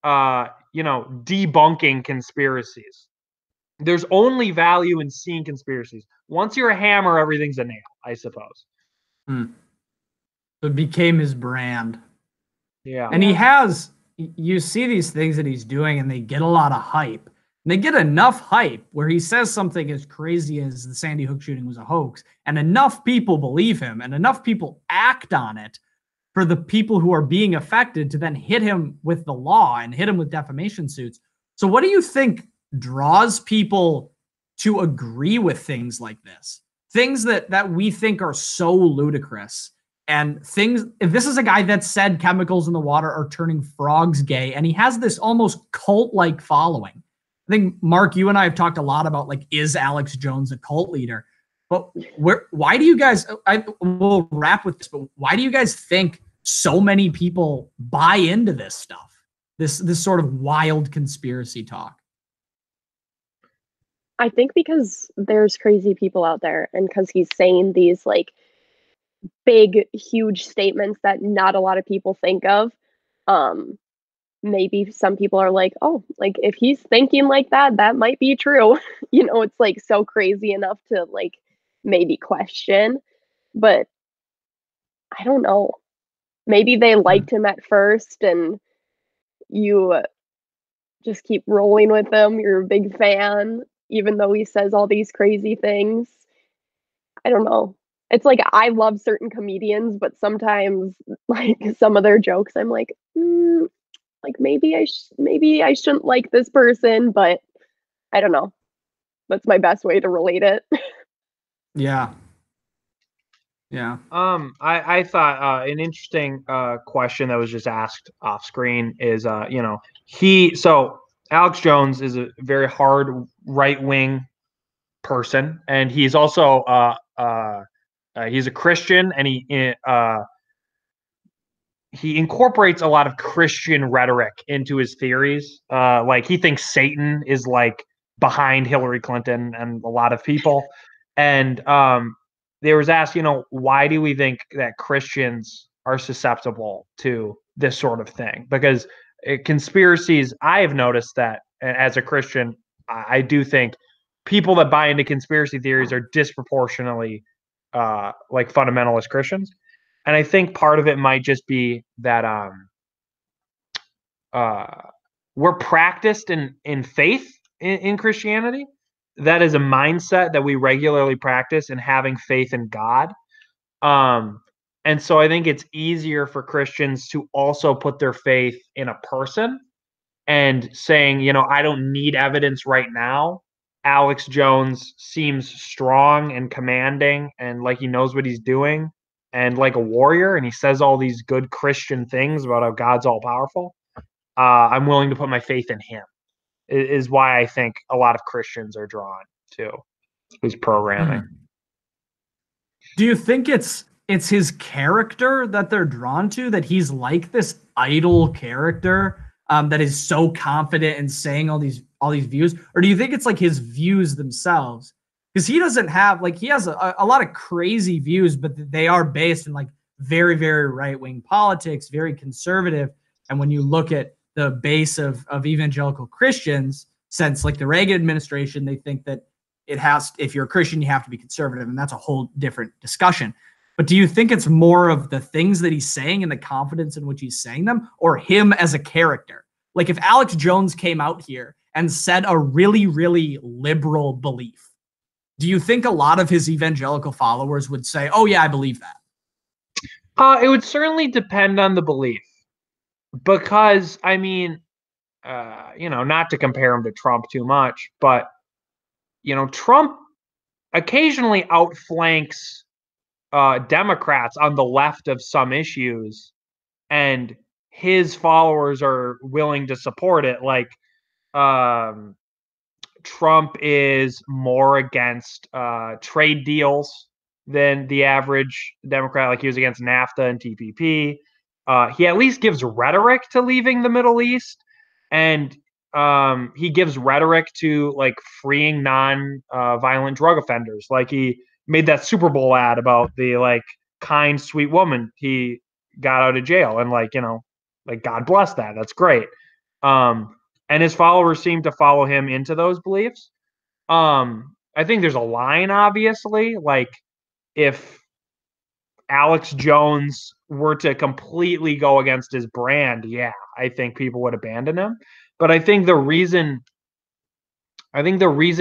debunking conspiracies. There's only value in seeing conspiracies. Once you're a hammer, everything's a nail, I suppose. It became his brand. Yeah. And you see these things that he's doing and they get a lot of hype. And they get enough hype where he says something as crazy as the Sandy Hook shooting was a hoax, and enough people believe him and enough people act on it for the people who are being affected to then hit him with the law and hit him with defamation suits. So what do you think draws people to agree with things like this? Things that we think are so ludicrous. And things, if this is a guy that said chemicals in the water are turning frogs gay, and he has this almost cult-like following. I think, Mark, you and I have talked a lot about, like, is Alex Jones a cult leader? But why do you guys, we'll wrap with this, but why do you guys think so many people buy into this stuff? This sort of wild conspiracy talk? I think because there's crazy people out there, and because he's saying these, like, big, huge statements that not a lot of people think of. Maybe some people are like, oh, like if he's thinking like that, that might be true. It's like so crazy enough to like maybe question, but I don't know. Maybe they liked him at first and you just keep rolling with him. You're a big fan, even though he says all these crazy things. I don't know. It's like I love certain comedians, but sometimes like some of their jokes, I'm like, like maybe I shouldn't like this person, but I don't know. That's my best way to relate it. Yeah. I thought an interesting question that was just asked off screen is so Alex Jones is a very hard right wing person, and he's also he's a Christian, and he incorporates a lot of Christian rhetoric into his theories. Like he thinks Satan is like behind Hillary Clinton and a lot of people. And they was asked, why do we think that Christians are susceptible to this sort of thing? Because conspiracies, I have noticed that as a Christian, I do think people that buy into conspiracy theories are disproportionately like fundamentalist Christians. And I think part of it might just be that we're practiced in faith in Christianity. That is a mindset that we regularly practice in having faith in God. And so I think it's easier for Christians to also put their faith in a person and saying, I don't need evidence right now. Alex Jones seems strong and commanding and like he knows what he's doing and like a warrior, and he says all these good Christian things about how God's all powerful. I'm willing to put my faith in him is why I think a lot of Christians are drawn to his programming. Do you think it's his character that they're drawn to, that he's like this idol character that is so confident in saying all these views? Or do you think it's like his views themselves? Because he doesn't have, like, he has a lot of crazy views, but they are based in like very, very right-wing politics, very conservative. And when you look at the base of evangelical Christians since like the Reagan administration, they think that if you're a Christian, you have to be conservative, and that's a whole different discussion. But do you think it's more of the things that he's saying and the confidence in which he's saying them, or him as a character? Like if Alex Jones came out here and said a really, really liberal belief, do you think a lot of his evangelical followers would say, oh yeah, I believe that? It would certainly depend on the belief, because I mean, not to compare him to Trump too much, but Trump occasionally outflanks Democrats on the left of some issues, and his followers are willing to support it. Like Trump is more against trade deals than the average Democrat. Like he was against NAFTA and TPP. He at least gives rhetoric to leaving the Middle East, and he gives rhetoric to like freeing non-violent drug offenders. Like he made that Super Bowl ad about the like kind, sweet woman he got out of jail, and like God bless that. That's great. And his followers seem to follow him into those beliefs. I think there's a line, obviously, like if Alex Jones were to completely go against his brand, yeah, I think people would abandon him. But I think the reason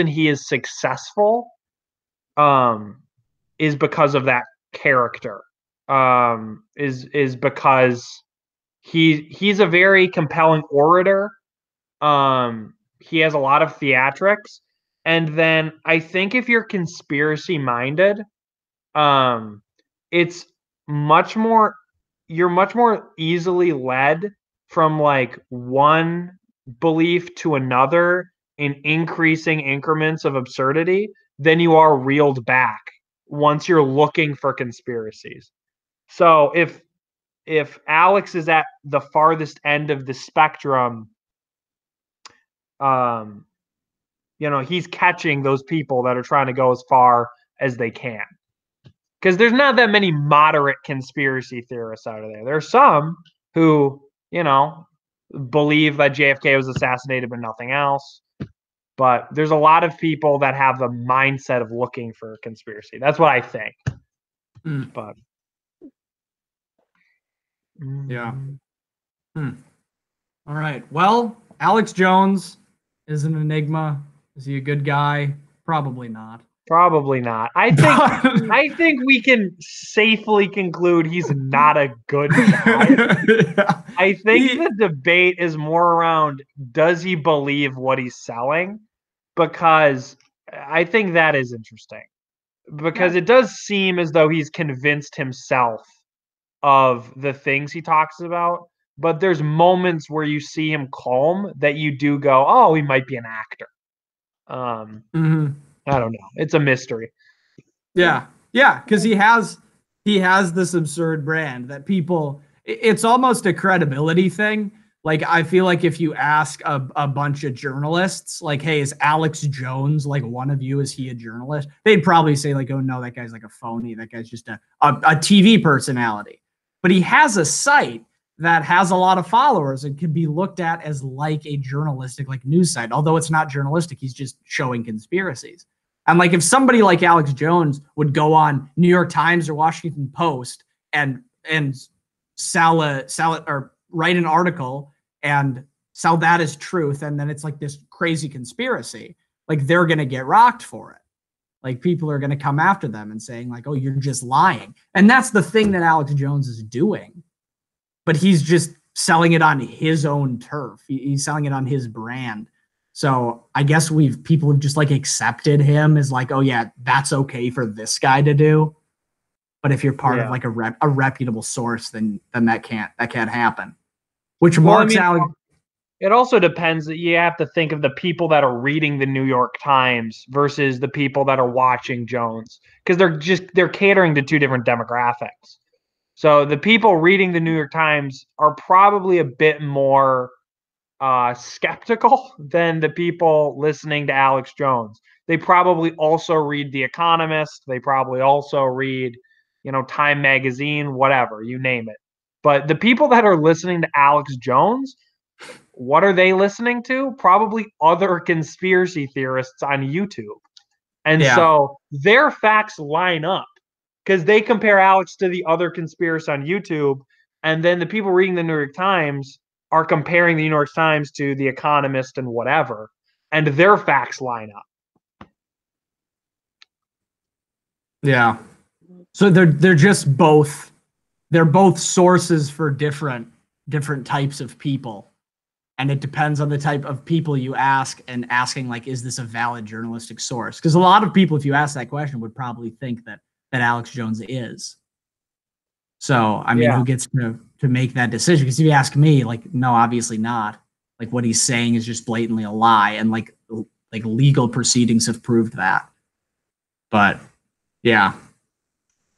he is successful is because of that character. Is because he's a very compelling orator. He has a lot of theatrics. And then I think if you're conspiracy minded, it's you're much more easily led from like one belief to another in increasing increments of absurdity than you are reeled back once you're looking for conspiracies. So if Alex is at the farthest end of the spectrum, he's catching those people that are trying to go as far as they can. Because there's not that many moderate conspiracy theorists out of there. There are some who, believe that JFK was assassinated but nothing else. But there's a lot of people that have the mindset of looking for a conspiracy. That's what I think. But yeah. All right. Well, Alex Jones is an enigma. Is he a good guy? Probably not. Probably not. I think we can safely conclude he's not a good guy. Yeah. I think the debate is more around, does he believe what he's selling? Because I think that is interesting. Because it does seem as though he's convinced himself of the things he talks about. But there's moments where you see him calm that you do go, oh, he might be an actor. I don't know. It's a mystery. Yeah. Yeah. Because he has this absurd brand that people, it's almost a credibility thing. Like, I feel like if you ask a bunch of journalists, like, hey, is Alex Jones like one of you? Is he a journalist? They'd probably say like, oh no, that guy's like a phony. That guy's just a TV personality. But he has a site that has a lot of followers and can be looked at as like a journalistic, like news site. Although it's not journalistic, he's just showing conspiracies. And like if somebody like Alex Jones would go on New York Times or Washington Post and sell it or write an article and sell that as truth, and then it's like this crazy conspiracy, like they're going to get rocked for it. Like people are going to come after them and saying like, oh, you're just lying. And that's the thing that Alex Jones is doing. But he's just selling it on his own turf. He's selling it on his brand. So I guess people have just like accepted him as like, oh yeah, that's okay for this guy to do. But if you're part of like a reputable source, then that can't happen. Which marks out. It also depends that you have to think of the people that are reading the New York Times versus the people that are watching Jones, because they're catering to two different demographics. So the people reading the New York Times are probably a bit more skeptical than the people listening to Alex Jones. They probably also read The Economist. They probably also read, Time Magazine, whatever, you name it. But the people that are listening to Alex Jones, what are they listening to? Probably other conspiracy theorists on YouTube. And so their facts line up because they compare Alex to the other conspiracists on YouTube. And then the people reading the New York Times are comparing the New York Times to The Economist and whatever. And their facts line up. Yeah. So they're just both, they're both sources for different types of people. And it depends on the type of people you ask and asking, like, is this a valid journalistic source? Because a lot of people, if you ask that question, would probably think that Alex Jones is. So, I mean, who gets to make that decision? Because if you ask me, like, no, obviously not. Like, what he's saying is just blatantly a lie. And like legal proceedings have proved that. But yeah.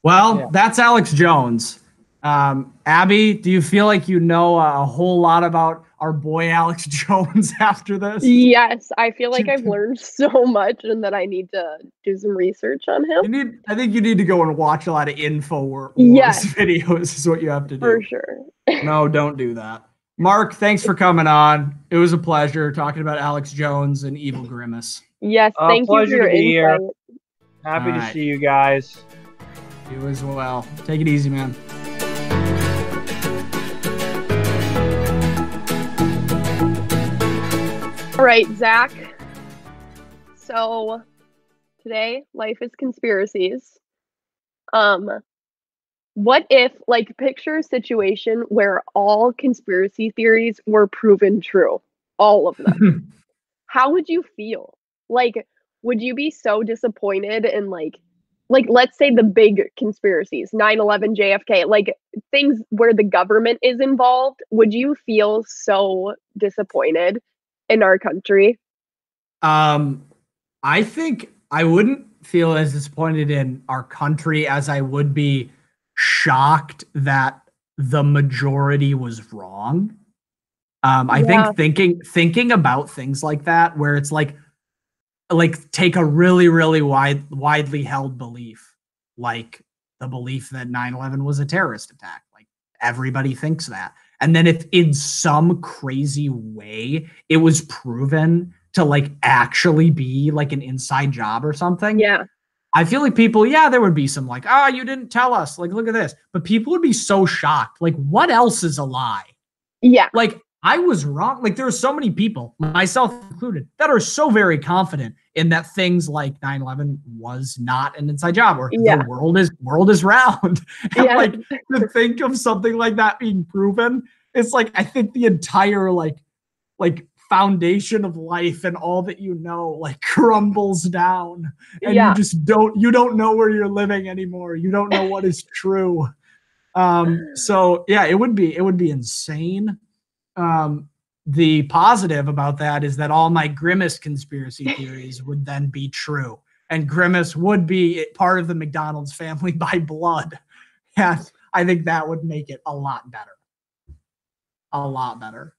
Well, that's Alex Jones. Abby, do you feel like you know a whole lot about our boy Alex Jones after this? Yes, I feel like I've learned so much and that I need to do some research on him. I think you need to go and watch a lot of InfoWars videos is what you have to do. For sure. No, don't do that. Mark, thanks for coming on. It was a pleasure talking about Alex Jones and Evil Grimace. Yes, thank you for your insight. Happy to see you guys. You as well. Take it easy, man. All right, Zach. So today, life is conspiracies. What if, like, picture a situation where all conspiracy theories were proven true, all of them? How would you feel? Like, would you be so disappointed in like let's say the big conspiracies, 9/11, JFK, like things where the government is involved? Would you feel so disappointed in our country? I think I wouldn't feel as disappointed in our country as I would be shocked that the majority was wrong. I think thinking about things like that, where it's like take a really, really widely held belief, like the belief that 9/11 was a terrorist attack. Like everybody thinks that. And then if in some crazy way it was proven to like actually be like an inside job or something. Yeah. I feel like people, there would be some like, you didn't tell us. Like, look at this. But people would be so shocked. Like, what else is a lie? Yeah. Like, I was wrong. Like, there are so many people, myself included, that are so very confident in that things like 9/11 was not an inside job, or the world is round. And like to think of something like that being proven, it's like I think the entire like foundation of life and all that you know like crumbles down, and you just don't know where you're living anymore. You don't know what is true. So yeah, it would be insane. The positive about that is that all my Grimace conspiracy theories would then be true, and Grimace would be part of the McDonald's family by blood. And I think that would make it a lot better. A lot better.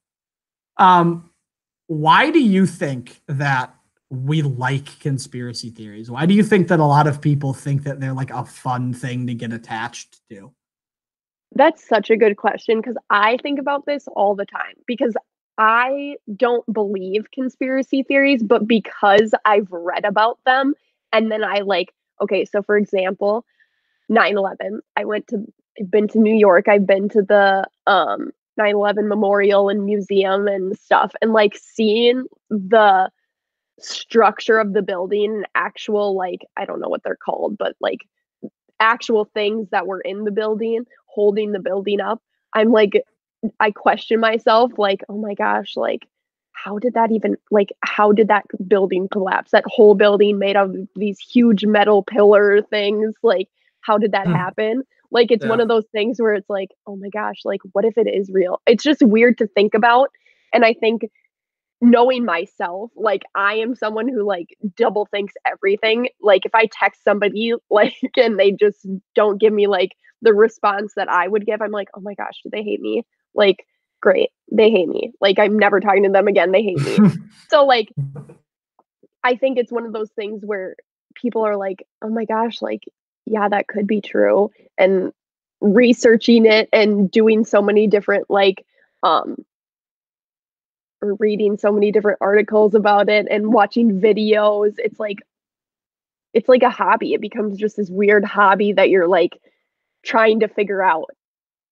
Why do you think that we like conspiracy theories? Why do you think that a lot of people think that they're like a fun thing to get attached to? That's such a good question, because I think about this all the time, because I don't believe conspiracy theories, but because I've read about them, and then I okay, so for example, 9/11, I've been to New York, I've been to the 9/11 memorial and museum and stuff, and like seeing the structure of the building and actual, like, I don't know what they're called, but like actual things that were in the building holding the building up, I'm like, I question myself, like, oh my gosh, like how did that building collapse? That whole building made of these huge metal pillar things, like how did that happen? Like it's one of those things where it's like, oh my gosh, like what if it is real? It's just weird to think about. And I think, knowing myself, like I am someone who like double thinks everything. Like if I text somebody like and they just don't give me like the response that I would give, I'm like, oh my gosh, do they hate me? Like, great, they hate me. Like I'm never talking to them again. They hate me. So like I think it's one of those things where people are like, oh my gosh, like yeah, that could be true. And researching it and doing so many different or reading so many different articles about it and watching videos, it's like it's like a hobby. It becomes just this weird hobby that you're like trying to figure out.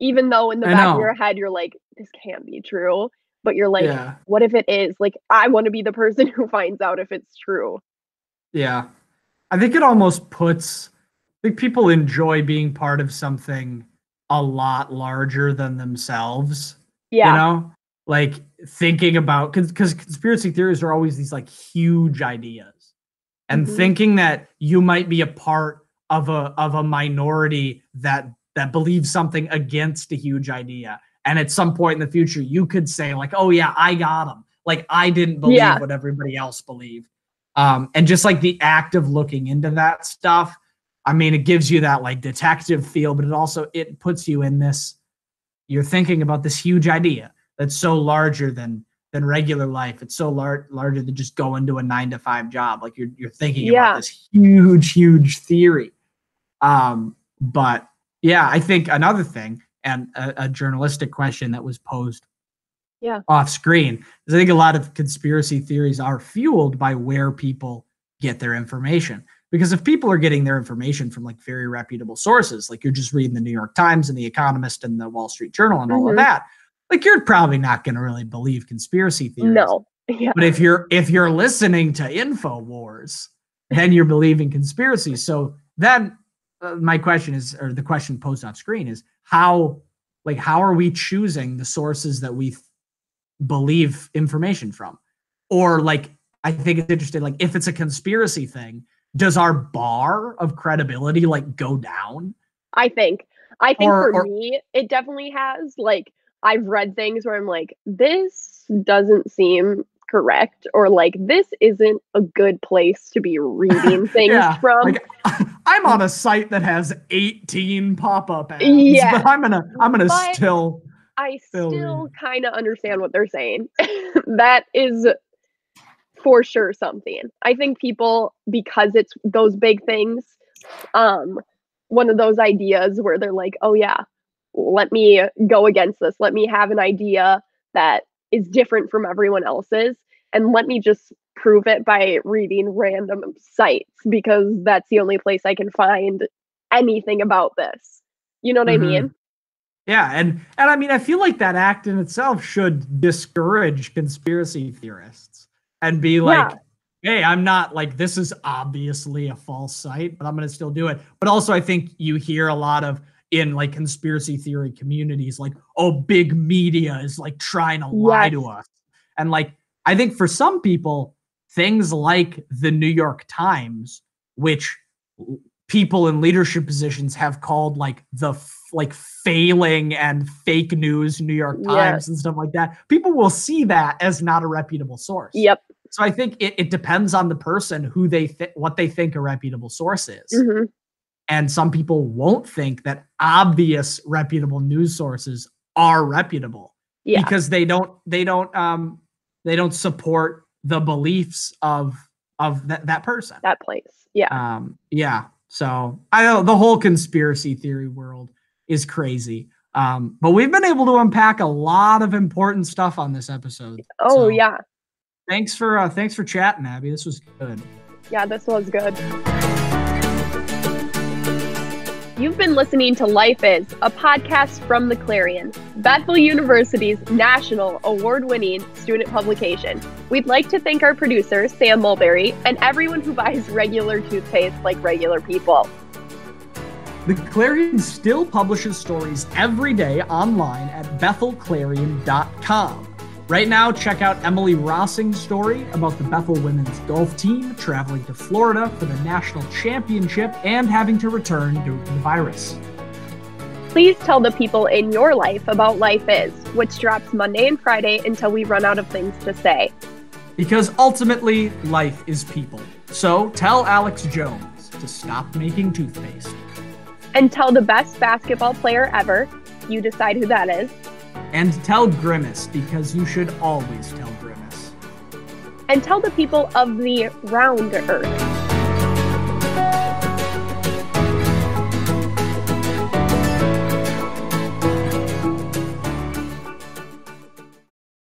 Even though in the back of your head, you're like, this can't be true. But you're like, what if it is? Like, I want to be the person who finds out if it's true. Yeah. I think it almost puts, I think people enjoy being part of something a lot larger than themselves. Yeah. You know? Like thinking about, because conspiracy theories are always these like huge ideas. And thinking that you might be a part of a minority that believes something against a huge idea. And at some point in the future, you could say like, oh yeah, I got them. Like I didn't believe what everybody else believed. And just like the act of looking into that stuff, I mean, it gives you that like detective feel, but it puts you in this, you're thinking about this huge idea that's so larger than regular life. It's so larger than just going to a 9-to-5 job. Like you're thinking about this huge theory. But yeah, I think another thing, and a journalistic question that was posed off screen, is I think a lot of conspiracy theories are fueled by where people get their information. Because if people are getting their information from like very reputable sources, like you're just reading the New York Times and the Economist and the Wall Street Journal and all of that, like you're probably not going to really believe conspiracy theories. No. Yeah. But if you're listening to InfoWars, then you're believing conspiracies. So then my question is, or the question posed on screen is, how are we choosing the sources that we believe information from? Or like, I think it's interesting, like if it's a conspiracy thing, does our bar of credibility like go down? I think for me, it definitely has. Like I've read things where I'm like, this doesn't seem correct, or like this isn't a good place to be reading things from. Like, I'm on a site that has 18 pop-up ads, but I'm gonna still kind of understand what they're saying. That is for sure something. I think people, because it's those big things, one of those ideas where they're like, oh yeah, let me go against this. Let me have an idea that is different from everyone else's, and let me just prove it by reading random sites, because that's the only place I can find anything about this. You know what I mean? Yeah, and I mean, I feel like that act in itself should discourage conspiracy theorists and be like, hey, I'm not like, this is obviously a false site, but I'm going to still do it. But also I think you hear a lot of, in like conspiracy theory communities, like, oh, big media is like trying to lie to us. And like, I think for some people, things like the New York Times, which people in leadership positions have called like the failing and fake news New York Times and stuff like that, people will see that as not a reputable source. Yep. So I think it depends on the person who what they think a reputable source is. And some people won't think that obvious reputable news sources are reputable because they don't support the beliefs of that person, that place. So I know the whole conspiracy theory world is crazy. But we've been able to unpack a lot of important stuff on this episode. Oh, Thanks for chatting, Abby. This was good. Yeah, this was good. You've been listening to Life Is, a podcast from the Clarion, Bethel University's national award-winning student publication. We'd like to thank our producer, Sam Mulberry, and everyone who buys regular toothpaste like regular people. The Clarion still publishes stories every day online at bethelclarion.com. Right now, check out Emily Rossing's story about the Bethel women's golf team traveling to Florida for the national championship and having to return due to the virus. Please tell the people in your life about Life Is, which drops Monday and Friday until we run out of things to say. Because ultimately, life is people. So tell Alex Jones to stop making toothpaste. And tell the best basketball player ever, you decide who that is. And tell Grimace, because you should always tell Grimace. And tell the people of the round earth